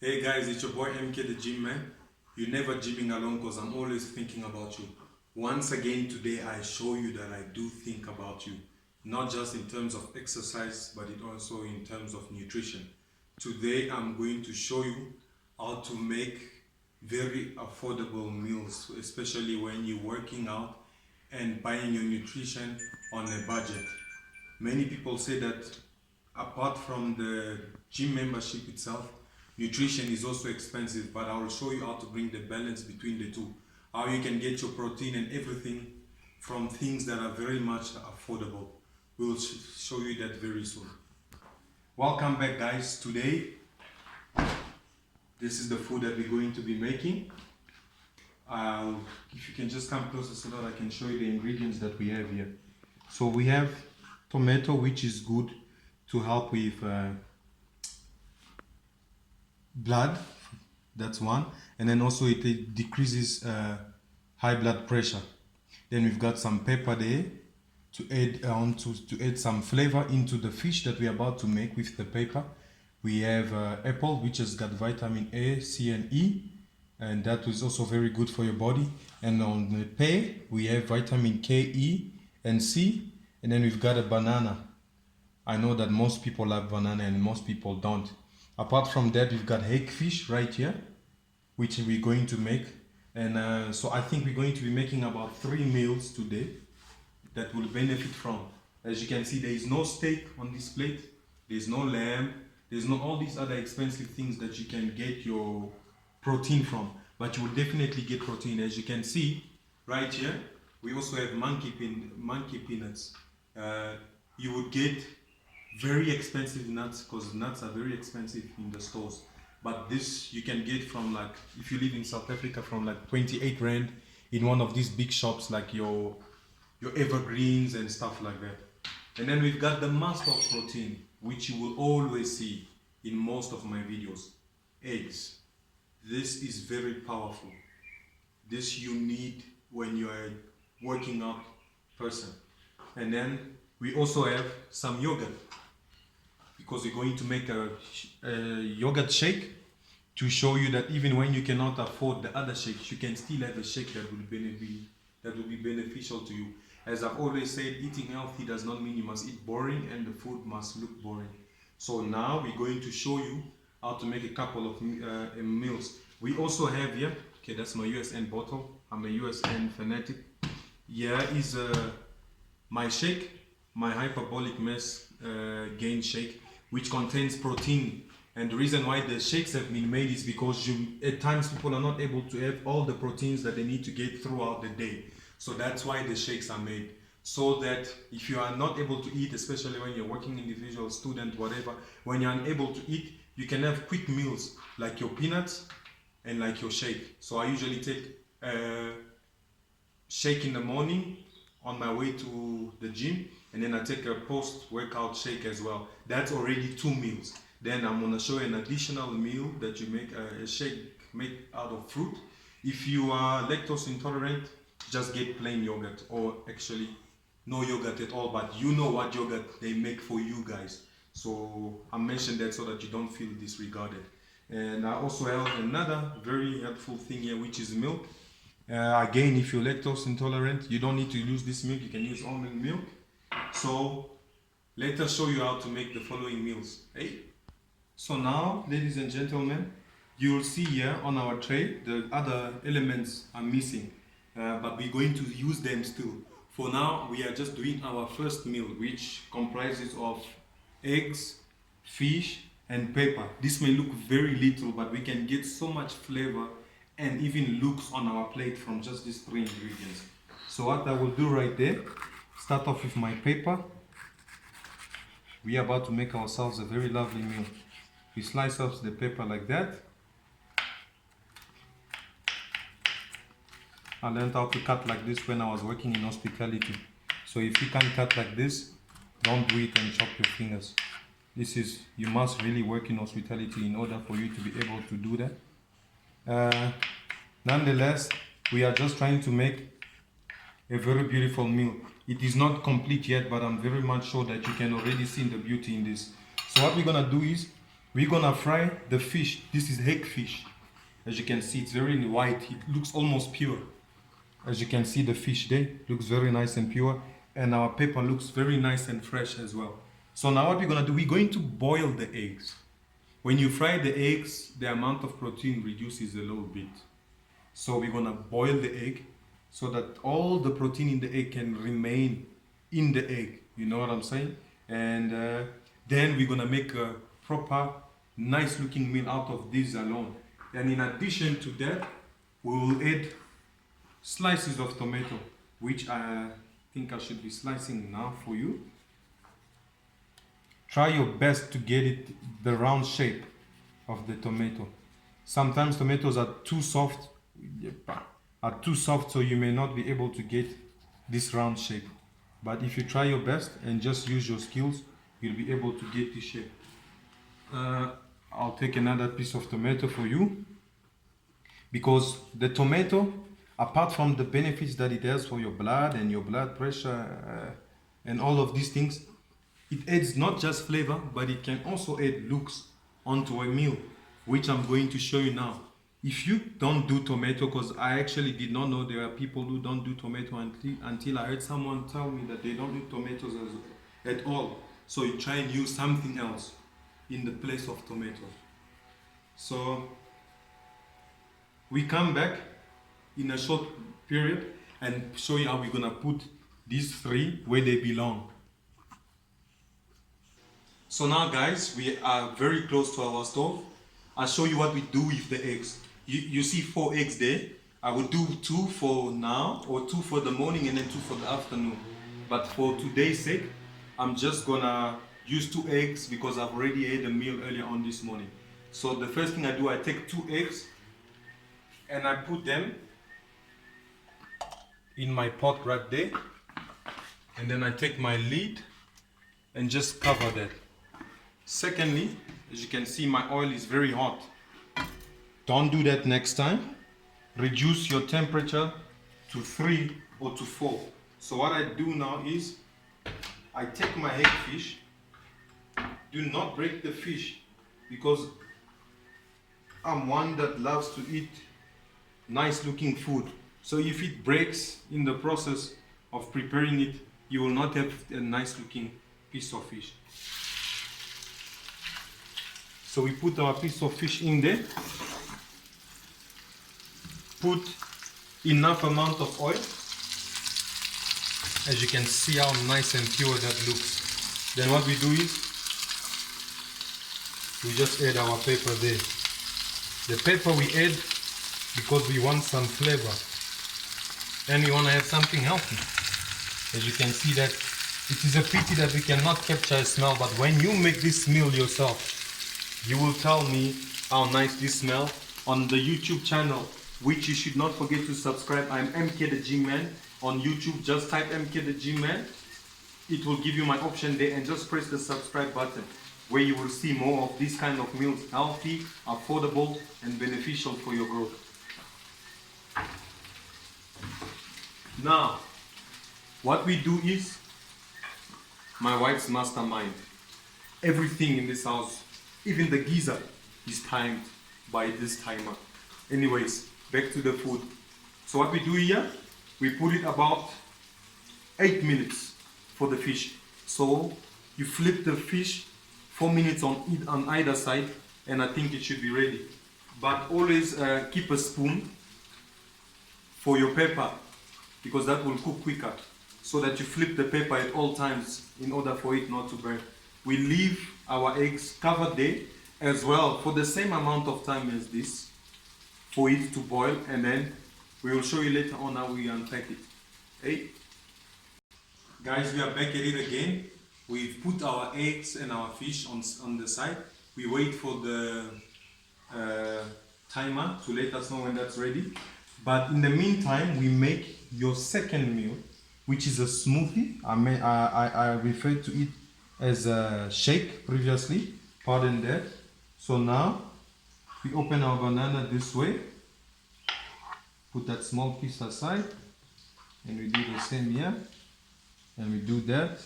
Hey guys, it's your boy MK the Gym Man. You're never gymming alone because I'm always thinking about you. Once again today I show you that I do think about you. Not just in terms of exercise, but it also in terms of nutrition. Today I'm going to show you how to make very affordable meals, especially when you're working out and buying your nutrition on a budget. Many people say that apart from the gym membership itself, nutrition is also expensive, but I will show you how to bring the balance between the two. How you can get your protein and everything from things that are very much affordable. We will show you that very soon. Welcome back guys. Today, this is the food that we're going to be making. If you can just come closer so that I can show you the ingredients that we have here. So we have tomato, which is good to help with blood, that's one, and then also it decreases high blood pressure. Then we've got some pepper there to add to add some flavor into the fish that we're about to make with the pepper. We have apple, which has got vitamin A, C and E, and that is also very good for your body. And on the pear we have vitamin K, E and C, and then we've got a banana. I know that most people love banana and most people don't. Apart from that, we've got hagfish right here, which we're going to make. And so I think we're going to be making about 3 meals today that will benefit from. As you can see, there is no steak on this plate. There's no lamb. There's no all these other expensive things that you can get your protein from. But you will definitely get protein. As you can see right here, we also have monkey peanuts. You would get very expensive nuts because nuts are very expensive in the stores, but this you can get from, like, if you live in South Africa, from like 28 rand in one of these big shops like your Evergreens and stuff like that. And then we've got the master of protein, which you will always see in most of my videos: eggs. This is very powerful. This you need when you are a working out person. And then we also have some yogurt, because we're going to make a yogurt shake to show you that even when you cannot afford the other shakes, you can still have a shake that will be beneficial to you. As I've always said, eating healthy does not mean you must eat boring and the food must look boring. So now we're going to show you how to make a couple of meals. We also have here, okay, that's my USN bottle. I'm a USN fanatic. Here is my shake, my hyperbolic mass gain shake, which contains protein. And the reason why the shakes have been made is because at times people are not able to have all the proteins that they need to get throughout the day. So that's why the shakes are made, so that if you are not able to eat, especially when you're working individual, student, whatever, when you're unable to eat, you can have quick meals like your peanuts and like your shake. So I usually take a shake in the morning on my way to the gym, and then I take a post-workout shake as well. That's already 2 meals. Then I'm gonna show you an additional meal that you make, a shake made out of fruit. If you are lactose intolerant, just get plain yogurt, or actually no yogurt at all, but you know what yogurt they make for you guys. So I mentioned that so that you don't feel disregarded. And I also have another very helpful thing here, which is milk. Again, if you're lactose intolerant, you don't need to use this milk, you can use almond milk. So let us show you how to make the following meals. Hey? So now, ladies and gentlemen, you will see here on our tray the other elements are missing, but we're going to use them still. For now, we are just doing our first meal, which comprises of eggs, fish and pepper. This may look very little, but we can get so much flavor and even looks on our plate from just these 3 ingredients. So what I will do right there, start off with my pepper. We are about to make ourselves a very lovely meal. We slice off the pepper like that. I learned how to cut like this when I was working in hospitality. So if you can't cut like this, don't do it and chop your fingers. You must really work in hospitality in order for you to be able to do that. Nonetheless, we are just trying to make a very beautiful meal. It is not complete yet, but I'm very much sure that you can already see the beauty in this. So what we're gonna do is, We're gonna fry the fish. This is hagfish. As you can see, it's very white. It looks almost pure. As you can see, the fish there looks very nice and pure, and our pepper looks very nice and fresh as well. So now what we're gonna do, we're going to boil the eggs. When you fry the eggs, the amount of protein reduces a little bit. So we're gonna boil the egg so that all the protein in the egg can remain in the egg. You know what I'm saying? And then we're gonna make a proper, nice looking meal out of this alone. And in addition to that, we will add slices of tomato, which I think I should be slicing now for you. Try your best to get it the round shape of the tomato. Sometimes tomatoes are too soft, so you may not be able to get this round shape. But if you try your best and just use your skills, you'll be able to get this shape. I'll take another piece of tomato for you, because the tomato, apart from the benefits that it has for your blood and your blood pressure and all of these things, it adds not just flavor, but it can also add looks onto a meal, which I'm going to show you now. If you don't do tomato, because I actually did not know there are people who don't do tomato until I heard someone tell me that they don't do tomatoes at all. So you try and use something else in the place of tomato. So we come back in a short period and show you how we're gonna put these three where they belong. So now guys, we are very close to our stove. I'll show you what we do with the eggs. You see 4 eggs there. I will do 2 for now, or 2 for the morning and then 2 for the afternoon. But for today's sake, I'm just gonna use 2 eggs because I've already ate a meal earlier on this morning. So the first thing I do, I take 2 eggs and I put them in my pot right there. And then I take my lid and just cover that. Secondly, as you can see, my oil is very hot. Don't do that next time. Reduce your temperature to 3 or to 4. So what I do now is, I take my hagfish. Do not break the fish, because I'm one that loves to eat nice looking food. So if it breaks in the process of preparing it, you will not have a nice looking piece of fish. So we put our piece of fish in there. Put enough amount of oil. As you can see how nice and pure that looks. Then what we do is, we just add our pepper there. The pepper we add because we want some flavor. And we want to have something healthy. As you can see that, it is a pity that we cannot capture a smell, but when you make this meal yourself, you will tell me how nice this smells on the YouTube channel, which you should not forget to subscribe. I'm MK the Gym Man on YouTube. Just type MK the Gym Man. It will give you my option there, and just press the subscribe button, where you will see more of these kind of meals, healthy, affordable, and beneficial for your growth. Now, what we do is, my wife's mastermind. Everything in this house, even the geyser, is timed by this timer. Anyways, back to the food. So what we do here, we put it about 8 minutes for the fish. So you flip the fish 4 minutes on either side, and I think it should be ready. But always keep a spoon for your pepper, because that will cook quicker, so that you flip the pepper at all times in order for it not to burn. We leave our eggs covered there as well for the same amount of time as this, for it to boil, and then we will show you later on how we unpack it. Hey guys, we are back at it again. We've put our eggs and our fish on the side. We wait for the timer to let us know when that's ready. But in the meantime, we make your second meal, which is a smoothie. I referred to it as a shake previously, pardon that. So now we open our banana this way, put that small piece aside, and we do the same here, and we do that,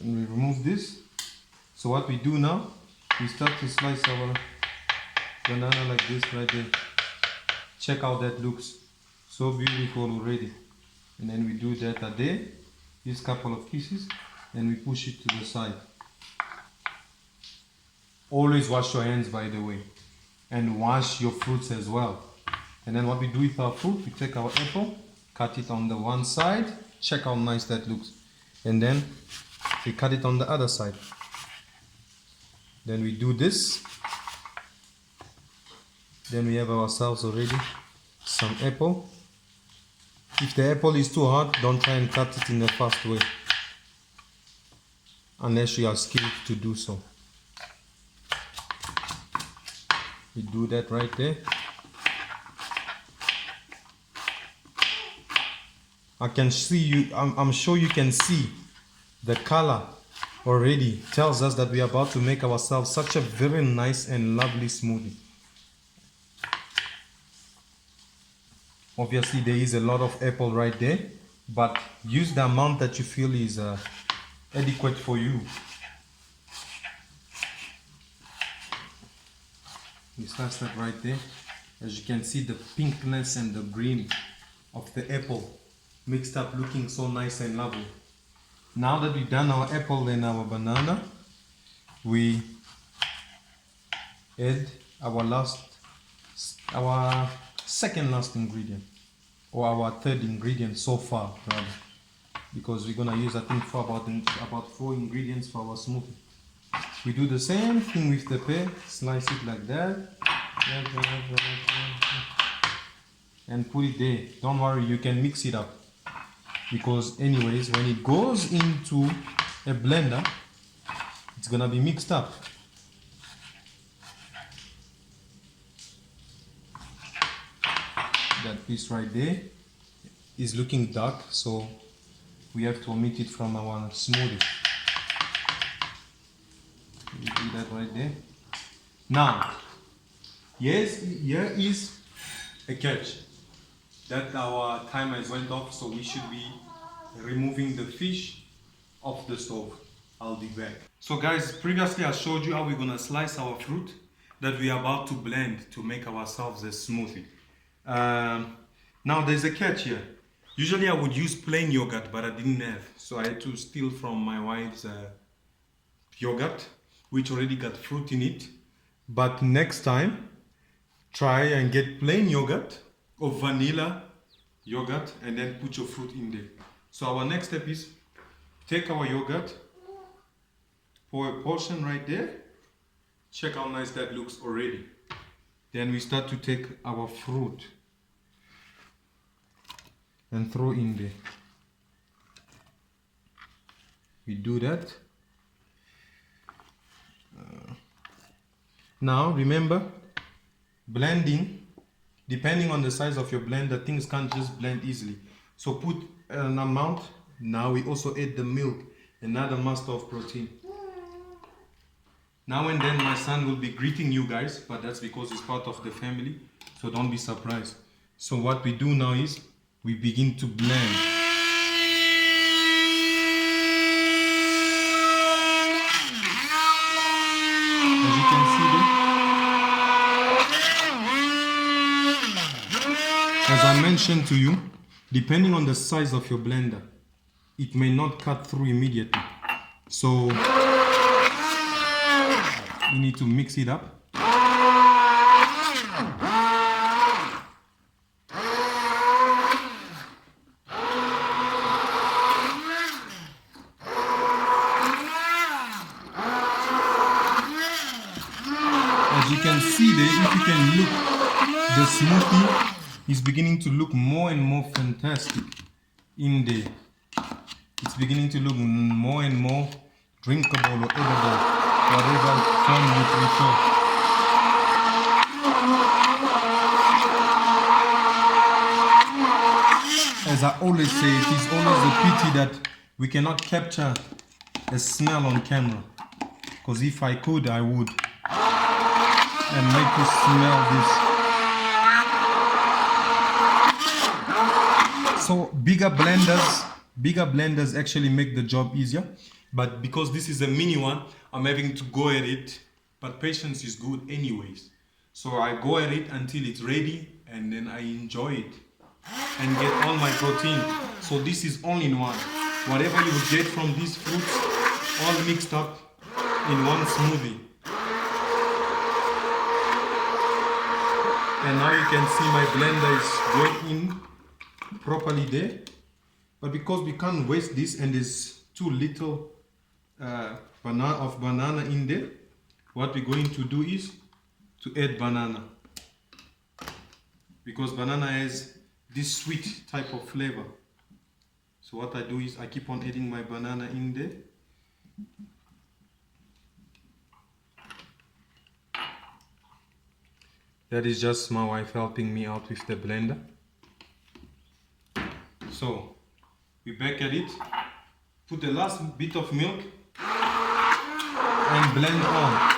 and we remove this, So what we do now, we start to slice our banana like this right there. Check how that looks. So beautiful already. And then we do that a day, this couple of pieces, and we push it to the side. Always wash your hands, by the way, and wash your fruits as well. And then what we do with our fruit, we take our apple, cut it on the one side, check how nice that looks, and then we cut it on the other side. Then we do this. Then we have ourselves already some apple. If the apple is too hard, don't try and cut it in a fast way, unless you are skilled to do so. We do that right there. I can see you, I'm sure you can see the color already tells us that we are about to make ourselves such a very nice and lovely smoothie. Obviously there is a lot of apple right there, but use the amount that you feel is adequate for you. We slice that right there. As you can see, the pinkness and the green of the apple mixed up, looking so nice and lovely. Now that we've done our apple and our banana, we add our second last ingredient, or our third ingredient so far rather, because we're gonna use, I think, for about 4 ingredients for our smoothie. We do the same thing with the pear, slice it like that, and put it there. Don't worry, you can mix it up, because anyways, when it goes into a blender, it's gonna be mixed up. That piece right there is looking dark, so we have to omit it from our smoothie. We do that right there. Now, yes, here is a catch. That our timer has went off, so we should be removing the fish off the stove. I'll be back. So guys, previously I showed you how we're gonna slice our fruit that we are about to blend to make ourselves a smoothie. Now there's a catch here. Usually I would use plain yogurt, but I didn't have, so I had to steal from my wife's yogurt, which already got fruit in it. But next time, try and get plain yogurt or vanilla yogurt and then put your fruit in there. So our next step is take our yogurt, pour a portion right there. Check how nice that looks already. Then we start to take our fruit and throw in there. We do that. Now remember, blending, depending on the size of your blender, things can't just blend easily. So put an amount. Now we also add the milk, another master of protein. Now and then my son will be greeting you guys, but that's because he's part of the family, so don't be surprised. So what we do now is we begin to blend. As you can see there, as I mentioned to you, depending on the size of your blender, it may not cut through immediately. So you need to mix it up. As you can see there, if you can look, the smoothie is beginning to look more and more fantastic in there. It's beginning to look more and more drinkable or edible, whatever form you prefer. As I always say, it is always a pity that we cannot capture a smell on camera, because if I could, I would, and make you smell this. So bigger blenders actually make the job easier, But because this is a mini one, I'm having to go at it. But patience is good anyways. So I go at it until it's ready, and then I enjoy it and get all my protein. So this is all in one. Whatever you would get from these fruits, all mixed up in one smoothie. And now you can see my blender is going in properly there. But because we can't waste this and there's too little banana in there, what we're going to do is to add banana. Because banana has this sweet type of flavor. So what I do is I keep on adding my banana in there. That is just my wife helping me out with the blender. So we back at it, put the last bit of milk and blend on.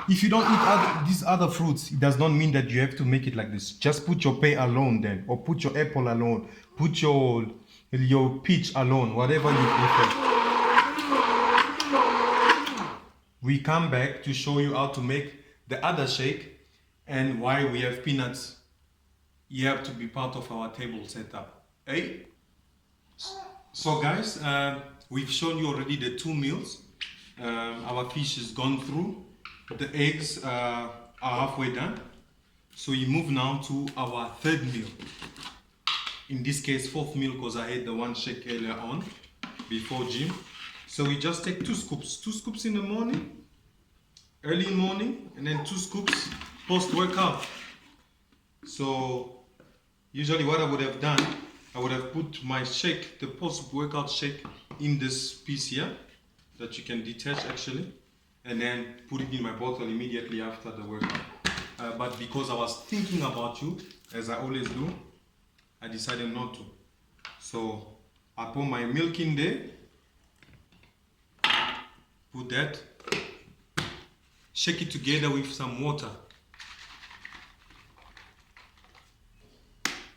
If you don't eat these other fruits, it does not mean that you have to make it like this. Just put your pear alone then, or put your apple alone, put your peach alone, whatever you prefer. We come back to show you how to make the other shake and why we have peanuts. You have to be part of our table setup. Hey? So guys, we've shown you already the 2 meals. Our fish is gone through. The eggs are halfway done. So we move now to our 3rd meal. In this case, 4th meal, because I had the one shake earlier on before gym. So we just take 2 scoops. 2 scoops in the morning, early morning, and then 2 scoops post-workout. So usually what I would have done, I would have put my shake, the post-workout shake, in this piece here that you can detach actually, and then put it in my bottle immediately after the workout. But because I was thinking about you, as I always do, I decided not to. So I put my milk in there, put that, shake it together with some water.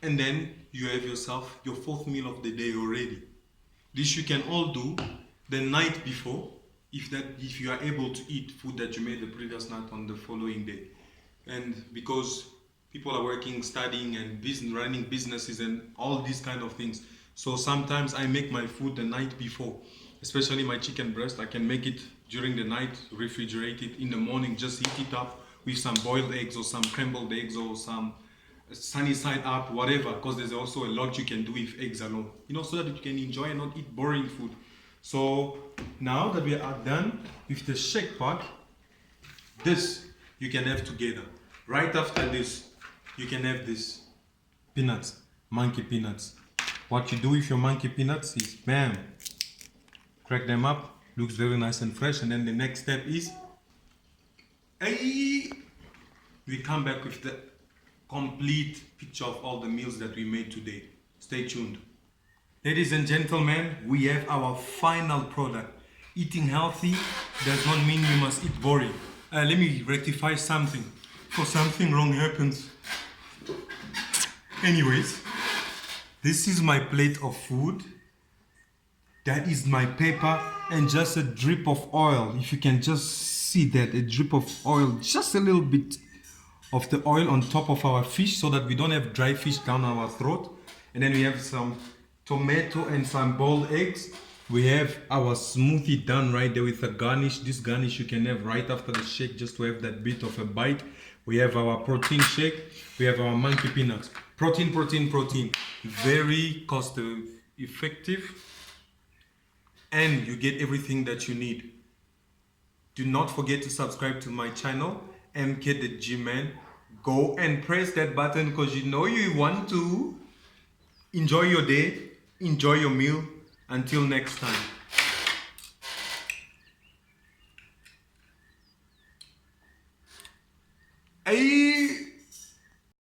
And then you have yourself your 4th meal of the day already. This you can all do the night before, if you are able to eat food that you made the previous night on the following day. And because people are working, studying, and running businesses and all these kind of things, so sometimes I make my food the night before, especially my chicken breast. I can make it during the night, refrigerate it in the morning, just heat it up with some boiled eggs or some scrambled eggs or some sunny side up, whatever, because there's also a lot you can do with eggs alone, so that you can enjoy and not eat boring food. So now that we are done with the shake part, this you can have together. Right after this, you can have this peanuts, monkey peanuts. What you do with your monkey peanuts is, bam, crack them up, looks very nice and fresh, and then the next step is, we come back with the complete picture of all the meals that we made today. Stay tuned. Ladies and gentlemen, we have our final product. Eating healthy does not mean you must eat boring. Let me rectify something, for something wrong happens. Anyways, this is my plate of food. That is my paper and just a drip of oil. If you can just see that, a drip of oil, just a little bit of the oil on top of our fish so that we don't have dry fish down our throat. And then we have some tomato and some boiled eggs. We have our smoothie done right there with a garnish. This garnish you can have right after the shake just to have that bit of a bite. We have our protein shake. We have our monkey peanuts. Protein, protein, protein. Very cost effective. And you get everything that you need. Do not forget to subscribe to my channel, MK the Gym Man. Go and press that button because you know you want to. Enjoy your day, enjoy your meal. Until next time. Hey!